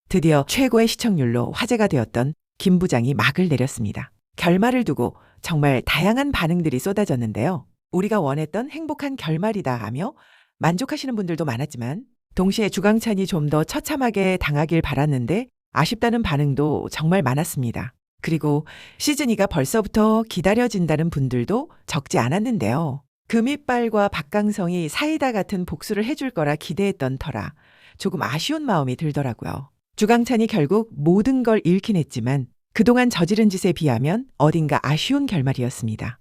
드디어 최고의 시청률로 화제가 되었던 김 부장이 막을 내렸습니다. 결말을 두고 정말 다양한 반응들이 쏟아졌는데요. 우리가 원했던 행복한 결말이다 하며 만족하시는 분들도 많았지만 동시에 주강찬이 좀 더 처참하게 당하길 바랐는데 아쉽다는 반응도 정말 많았습니다. 그리고 시즌2가 벌써부터 기다려진다는 분들도 적지 않았는데요. 금이빨과 박강성이 사이다 같은 복수를 해줄 거라 기대했던 터라 조금 아쉬운 마음이 들더라고요. 주강찬이 결국 모든 걸 잃긴 했지만 그동안 저지른 짓에 비하면 어딘가 아쉬운 결말이었습니다.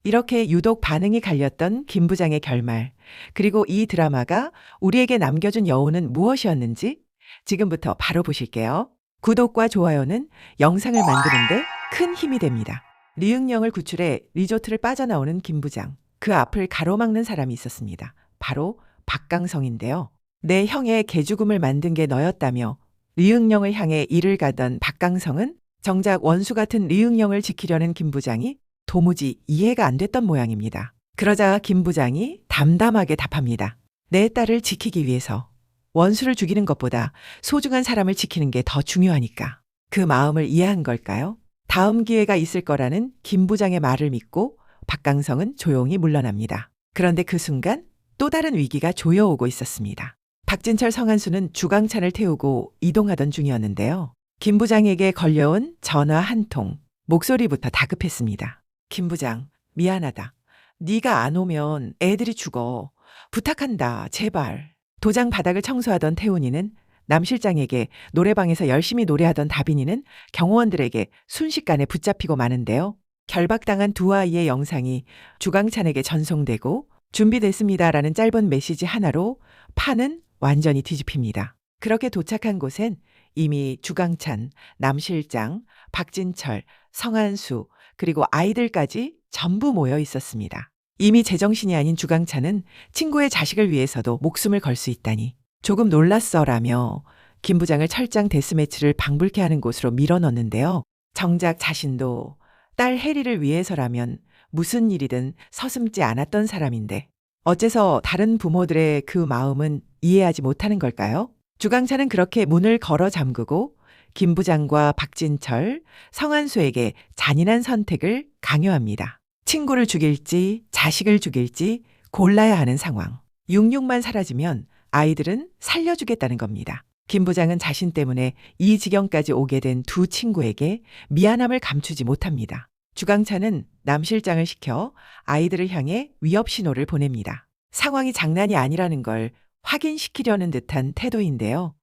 이렇게 유독 반응이 갈렸던 김 부장의 결말, 그리고 이 드라마가 우리에게 남겨준 여운은 무엇이었는지 지금부터 바로 보실게요. 구독과 좋아요는 영상을 만드는데 큰 힘이 됩니다. 리응령을 구출해 리조트를 빠져나오는 김 부장. 그 앞을 가로막는 사람이 있었습니다. 바로 박강성인데요. 내 형의 개죽음을 만든 게 너였다며 리응령을 향해 일을 가던 박강성은 정작 원수 같은 리응령을 지키려는 김 부장이 도무지 이해가 안 됐던 모양입니다. 그러자 김 부장이 담담하게 답합니다. 내 딸을 지키기 위해서 원수를 죽이는 것보다 소중한 사람을 지키는 게 더 중요하니까. 그 마음을 이해한 걸까요? 다음 기회가 있을 거라는 김 부장의 말을 믿고 박강성은 조용히 물러납니다. 그런데 그 순간 또 다른 위기가 조여오고 있었습니다. 박진철, 성한수는 주강찬을 태우고 이동하던 중이었는데요. 김 부장에게 걸려온 전화 한 통, 목소리부터 다급했습니다. 김 부장, 미안하다. 네가 안 오면 애들이 죽어. 부탁한다, 제발. 도장 바닥을 청소하던 태훈이는 남 실장에게, 노래방에서 열심히 노래하던 다빈이는 경호원들에게 순식간에 붙잡히고 마는데요. 결박당한 두 아이의 영상이 주강찬에게 전송되고 준비됐습니다라는 짧은 메시지 하나로 판은 완전히 뒤집힙니다. 그렇게 도착한 곳엔 이미 주강찬, 남 실장, 박진철, 성한수, 그리고 아이들까지 전부 모여 있었습니다. 이미 제정신이 아닌 주강찬은 친구의 자식을 위해서도 목숨을 걸 수 있다니 조금 놀랐어라며 김 부장을 철장 데스매치를 방불케 하는 곳으로 밀어넣는데요. 정작 자신도 딸 혜리를 위해서라면 무슨 일이든 서슴지 않았던 사람인데 어째서 다른 부모들의 그 마음은 이해하지 못하는 걸까요? 주강찬은 그렇게 문을 걸어 잠그고 김 부장과 박진철, 성한수에게 잔인한 선택을 강요합니다. 친구를 죽일지 자식을 죽일지 골라야 하는 상황. 66만 사라지면 아이들은 살려주겠다는 겁니다. 김 부장은 자신 때문에 이 지경까지 오게 된 두 친구에게 미안함을 감추지 못합니다. 주강찬은 남 실장을 시켜 아이들을 향해 위협 신호를 보냅니다. 상황이 장난이 아니라는 걸 확인시키려는 듯한 태도인데요.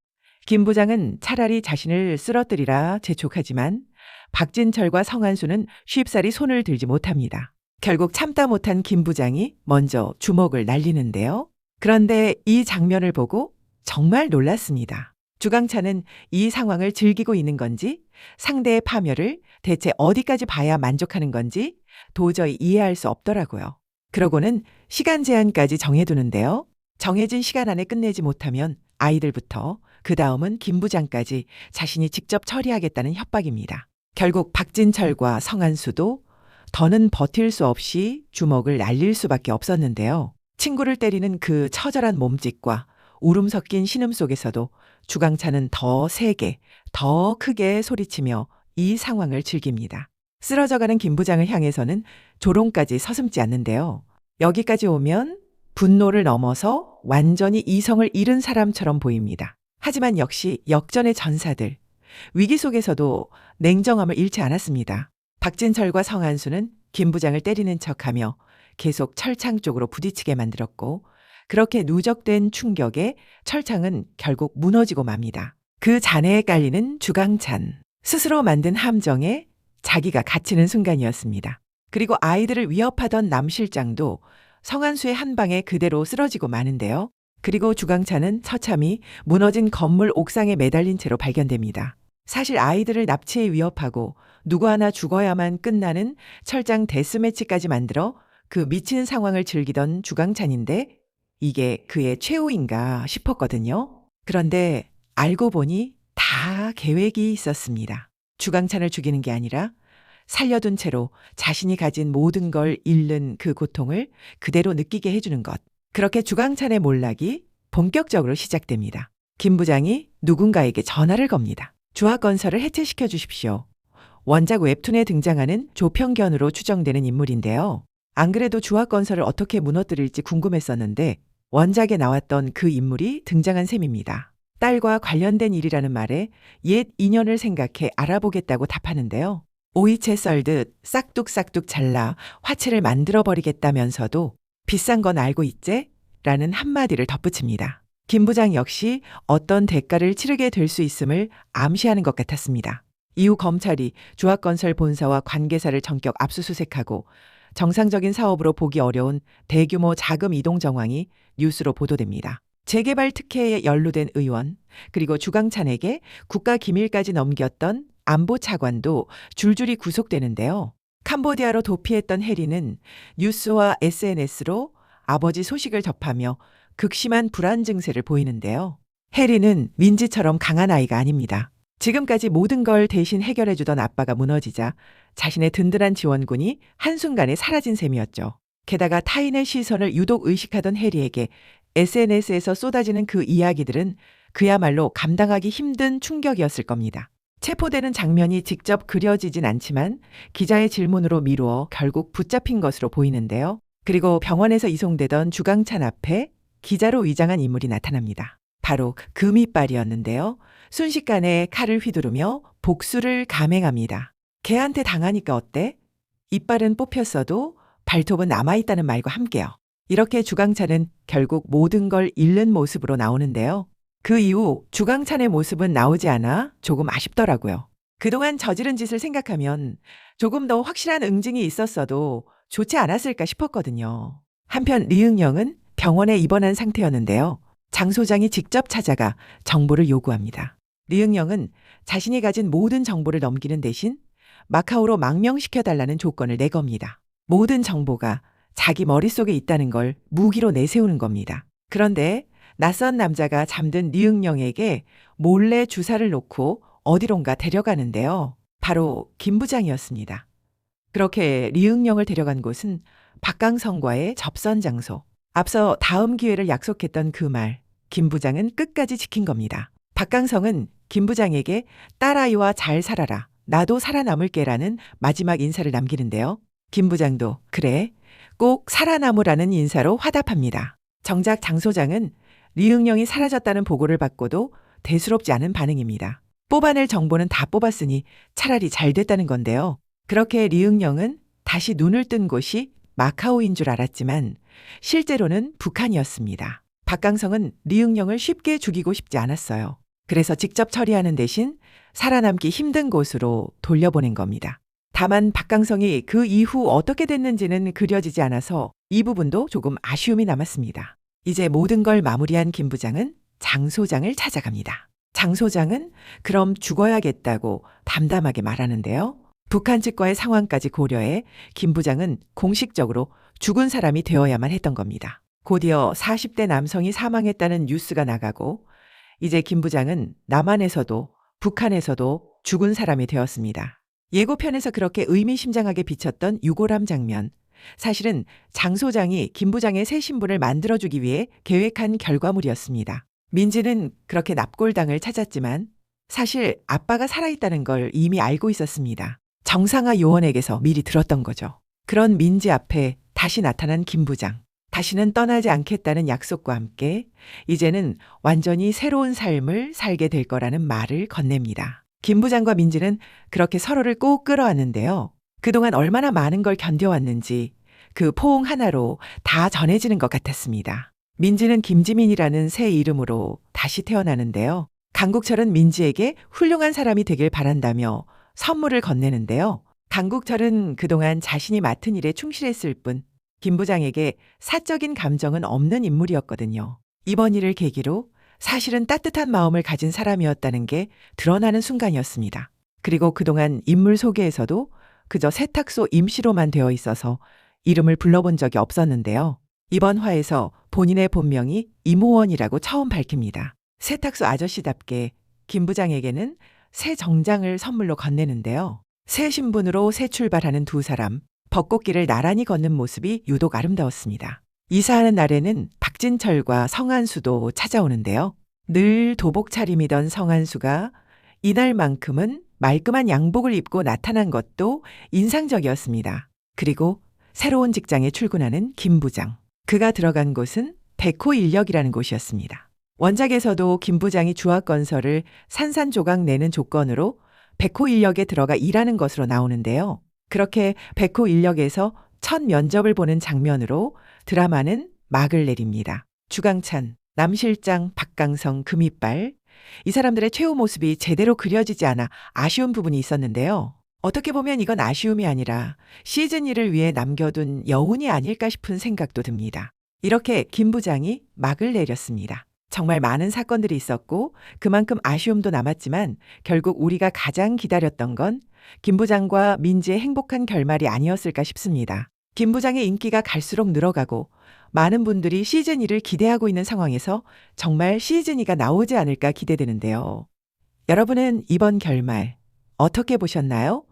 김 부장은 차라리 자신을 쓰러뜨리라 재촉하지만 박진철과 성한수는 쉽사리 손을 들지 못합니다. 결국 참다 못한 김 부장이 먼저 주먹을 날리는데요. 그런데 이 장면을 보고 정말 놀랐습니다. 주강찬은 이 상황을 즐기고 있는 건지 상대의 파멸을 대체 어디까지 봐야 만족하는 건지 도저히 이해할 수 없더라고요. 그러고는 시간 제한까지 정해두는데요. 정해진 시간 안에 끝내지 못하면 아이들부터 그 다음은 김 부장까지 자신이 직접 처리하겠다는 협박입니다. 결국 박진철과 성한수도 더는 버틸 수 없이 주먹을 날릴 수밖에 없었는데요. 친구를 때리는 그 처절한 몸짓과 울음 섞인 신음 속에서도 주강찬은 더 세게, 더 크게 소리치며 이 상황을 즐깁니다. 쓰러져가는 김 부장을 향해서는 조롱까지 서슴지 않는데요. 여기까지 오면 분노를 넘어서 완전히 이성을 잃은 사람처럼 보입니다. 하지만 역시 역전의 전사들, 위기 속에서도 냉정함을 잃지 않았습니다. 박진철과 성한수는 김 부장을 때리는 척하며 계속 철창 쪽으로 부딪히게 만들었고 그렇게 누적된 충격에 철창은 결국 무너지고 맙니다. 그 잔해에 깔리는 주강찬, 스스로 만든 함정에 자기가 갇히는 순간이었습니다. 그리고 아이들을 위협하던 남 실장도 성한수의 한 방에 그대로 쓰러지고 마는데요. 그리고 주강찬은 처참히 무너진 건물 옥상에 매달린 채로 발견됩니다. 사실 아이들을 납치해 위협하고 누구 하나 죽어야만 끝나는 철장 데스매치까지 만들어 그 미친 상황을 즐기던 주강찬인데 이게 그의 최후인가 싶었거든요. 그런데 알고 보니 다 계획이 있었습니다. 주강찬을 죽이는 게 아니라 살려둔 채로 자신이 가진 모든 걸 잃는 그 고통을 그대로 느끼게 해주는 것. 그렇게 주강찬의 몰락이 본격적으로 시작됩니다. 김 부장이 누군가에게 전화를 겁니다. 주화건설을 해체시켜 주십시오. 원작 웹툰에 등장하는 조평견으로 추정되는 인물인데요. 안 그래도 주화건설을 어떻게 무너뜨릴지 궁금했었는데 원작에 나왔던 그 인물이 등장한 셈입니다. 딸과 관련된 일이라는 말에 옛 인연을 생각해 알아보겠다고 답하는데요. 오이채 썰듯 싹둑싹둑 잘라 화채를 만들어버리겠다면서도 비싼 건 알고 있제? 라는 한마디를 덧붙입니다. 김 부장 역시 어떤 대가를 치르게 될 수 있음을 암시하는 것 같았습니다. 이후 검찰이 주화건설 본사와 관계사를 전격 압수수색하고 정상적인 사업으로 보기 어려운 대규모 자금 이동 정황이 뉴스로 보도됩니다. 재개발 특혜에 연루된 의원, 그리고 주강찬에게 국가기밀까지 넘겼던 안보 차관도 줄줄이 구속되는데요. 캄보디아로 도피했던 해리는 뉴스와 SNS로 아버지 소식을 접하며 극심한 불안 증세를 보이는데요. 해리는 민지처럼 강한 아이가 아닙니다. 지금까지 모든 걸 대신 해결해주던 아빠가 무너지자 자신의 든든한 지원군이 한순간에 사라진 셈이었죠. 게다가 타인의 시선을 유독 의식하던 해리에게 SNS에서 쏟아지는 그 이야기들은 그야말로 감당하기 힘든 충격이었을 겁니다. 체포되는 장면이 직접 그려지진 않지만 기자의 질문으로 미루어 결국 붙잡힌 것으로 보이는데요. 그리고 병원에서 이송되던 주강찬 앞에 기자로 위장한 인물이 나타납니다. 바로 금이빨이었는데요. 순식간에 칼을 휘두르며 복수를 감행합니다. 걔한테 당하니까 어때? 이빨은 뽑혔어도 발톱은 남아있다는 말과 함께요. 이렇게 주강찬은 결국 모든 걸 잃는 모습으로 나오는데요. 그 이후 주강찬의 모습은 나오지 않아 조금 아쉽더라고요. 그동안 저지른 짓을 생각하면 조금 더 확실한 응징이 있었어도 좋지 않았을까 싶었거든요. 한편 리응영은 병원에 입원한 상태였는데요. 장 소장이 직접 찾아가 정보를 요구합니다. 리응영은 자신이 가진 모든 정보를 넘기는 대신 마카오로 망명시켜달라는 조건을 내겁니다. 모든 정보가 자기 머릿속에 있다는 걸 무기로 내세우는 겁니다. 그런데 낯선 남자가 잠든 리응영에게 몰래 주사를 놓고 어디론가 데려가는데요. 바로 김 부장이었습니다. 그렇게 리응영을 데려간 곳은 박강성과의 접선 장소. 앞서 다음 기회를 약속했던 그 말, 김 부장은 끝까지 지킨 겁니다. 박강성은 김 부장에게 딸아이와 잘 살아라, 나도 살아남을게라는 마지막 인사를 남기는데요. 김 부장도 그래, 꼭 살아남으라는 인사로 화답합니다. 정작 장 소장은 리응영이 사라졌다는 보고를 받고도 대수롭지 않은 반응입니다. 뽑아낼 정보는 다 뽑았으니 차라리 잘 됐다는 건데요. 그렇게 리응영은 다시 눈을 뜬 곳이 마카오인 줄 알았지만 실제로는 북한이었습니다. 박강성은 리응영을 쉽게 죽이고 싶지 않았어요. 그래서 직접 처리하는 대신 살아남기 힘든 곳으로 돌려보낸 겁니다. 다만 박강성이 그 이후 어떻게 됐는지는 그려지지 않아서 이 부분도 조금 아쉬움이 남았습니다. 이제 모든 걸 마무리한 김 부장은 장 소장을 찾아갑니다. 장 소장은 그럼 죽어야겠다고 담담하게 말하는데요. 북한 측과의 상황까지 고려해 김 부장은 공식적으로 죽은 사람이 되어야만 했던 겁니다. 곧이어 40대 남성이 사망했다는 뉴스가 나가고 이제 김 부장은 남한에서도 북한에서도 죽은 사람이 되었습니다. 예고편에서 그렇게 의미심장하게 비쳤던 유골함 장면. 사실은 장 소장이 김 부장의 새 신분을 만들어주기 위해 계획한 결과물이었습니다. 민지는 그렇게 납골당을 찾았지만 사실 아빠가 살아있다는 걸 이미 알고 있었습니다. 정상화 요원에게서 미리 들었던 거죠. 그런 민지 앞에 다시 나타난 김 부장. 다시는 떠나지 않겠다는 약속과 함께 이제는 완전히 새로운 삶을 살게 될 거라는 말을 건넵니다. 김 부장과 민지는 그렇게 서로를 꼭 끌어안는데요. 그동안 얼마나 많은 걸 견뎌왔는지 그 포옹 하나로 다 전해지는 것 같았습니다. 민지는 김지민이라는 새 이름으로 다시 태어나는데요. 강국철은 민지에게 훌륭한 사람이 되길 바란다며 선물을 건네는데요. 강국철은 그동안 자신이 맡은 일에 충실했을 뿐 김 부장에게 사적인 감정은 없는 인물이었거든요. 이번 일을 계기로 사실은 따뜻한 마음을 가진 사람이었다는 게 드러나는 순간이었습니다. 그리고 그동안 인물 소개에서도 그저 세탁소 임시로만 되어 있어서 이름을 불러본 적이 없었는데요. 이번 화에서 본인의 본명이 임호원이라고 처음 밝힙니다. 세탁소 아저씨답게 김 부장에게는 새 정장을 선물로 건네는데요. 새 신분으로 새 출발하는 두 사람, 벚꽃길을 나란히 걷는 모습이 유독 아름다웠습니다. 이사하는 날에는 박진철과 성한수도 찾아오는데요. 늘 도복 차림이던 성한수가 이날만큼은 말끔한 양복을 입고 나타난 것도 인상적이었습니다. 그리고 새로운 직장에 출근하는 김 부장. 그가 들어간 곳은 백호인력이라는 곳이었습니다. 원작에서도 김 부장이 주합건설을 산산조각 내는 조건으로 백호인력에 들어가 일하는 것으로 나오는데요. 그렇게 백호인력에서 첫 면접을 보는 장면으로 드라마는 막을 내립니다. 주강찬, 남실장, 박강성, 금이빨, 이 사람들의 최후 모습이 제대로 그려지지 않아 아쉬운 부분이 있었는데요. 어떻게 보면 이건 아쉬움이 아니라 시즌 1을 위해 남겨둔 여운이 아닐까 싶은 생각도 듭니다. 이렇게 김 부장이 막을 내렸습니다. 정말 많은 사건들이 있었고 그만큼 아쉬움도 남았지만 결국 우리가 가장 기다렸던 건 김 부장과 민지의 행복한 결말이 아니었을까 싶습니다. 김 부장의 인기가 갈수록 늘어가고 많은 분들이 시즌 2를 기대하고 있는 상황에서 정말 시즌 2가 나오지 않을까 기대되는데요. 여러분은 이번 결말 어떻게 보셨나요?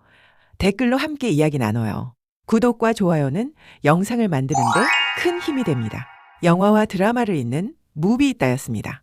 댓글로 함께 이야기 나눠요. 구독과 좋아요는 영상을 만드는데 큰 힘이 됩니다. 영화와 드라마를 잇는 무비있다였습니다.